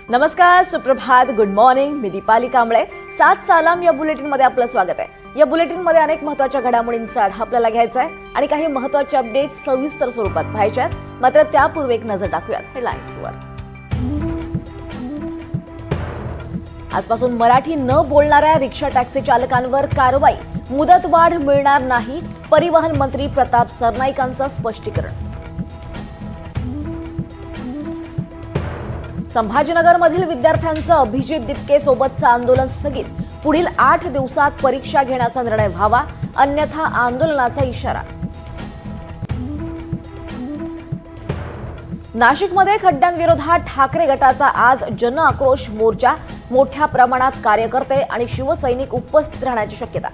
नमस्कार, सुप्रभात, good morning. मी दीपाली कांबळे. 7 सालाम या बुलेटिनमध्ये आपलं स्वागत आहे. या बुलेटिनमध्ये अनेक महत्त्वाच्या घडामोडींचा आढावा आपल्याला घ्यायचा आहे आणि काही महत्त्वाचे अपडेट्स सविस्तर स्वरूपात पाहायचे आहेत. मात्र त्यापूर्वी एक नजर टाकूयात हेडलाईन्सवर. आजपासून मराठी न बोलणाऱ्या रिक्षा टॅक्सी चालकांवर कारवाई. मुदतवाढ मिळणार नाही. परिवहन मंत्री प्रताप सरनाईकांचं स्पष्टीकरण. संभाजीनगरमधील विद्यार्थ्यांचं अभिजित दिपके सोबतचं आंदोलन स्थगित. पुढील 8 दिवसात परीक्षा घेण्याचा निर्णय व्हावा, अन्यथा आंदोलनाचा इशारा. नाशिकमध्ये खड्ड्यांविरोधात ठाकरे गटाचा आज जन आक्रोश मोर्चा. मोठ्या प्रमाणात कार्यकर्ते आणि शिवसैनिक उपस्थित राहण्याची शक्यता.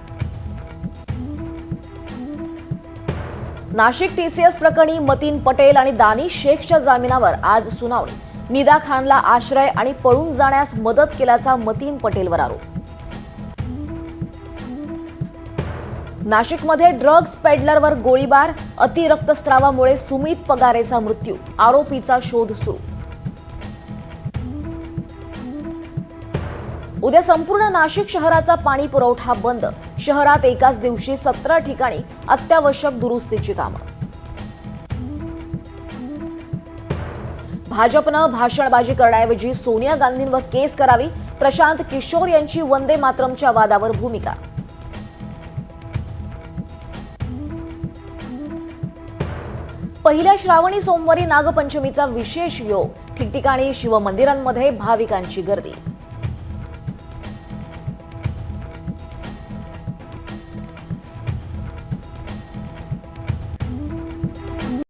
नाशिक टीसीएस प्रकरणी मतीन पटेल आणि दानिश शेखच्या जामिनावर आज सुनावणी. निदा खानला आश्रय आणि पळून जाण्यास मदत केल्याचा मतीन पटेलवर आरोप. नाशिकमध्ये ड्रग्ज पेडलरवर गोळीबार. अतिरक्तस्रावामुळे सुमित पगारेचा मृत्यू. आरोपीचा शोध सुरू. उद्या संपूर्ण नाशिक शहराचा पाणी पुरवठा बंद. शहरात एकाच दिवशी 17 ठिकाणी अत्यावश्यक दुरुस्तीची कामं. भाजपनं भाषणबाजी करण्याऐवजी सोनिया गांधींवर केस करावी. प्रशांत किशोर यांची वंदे मातरमच्या वादावर भूमिका. पहिल्या श्रावणी सोमवारी नागपंचमीचा विशेष योग. ठिकठिकाणी शिवमंदिरांमध्ये भाविकांची गर्दी.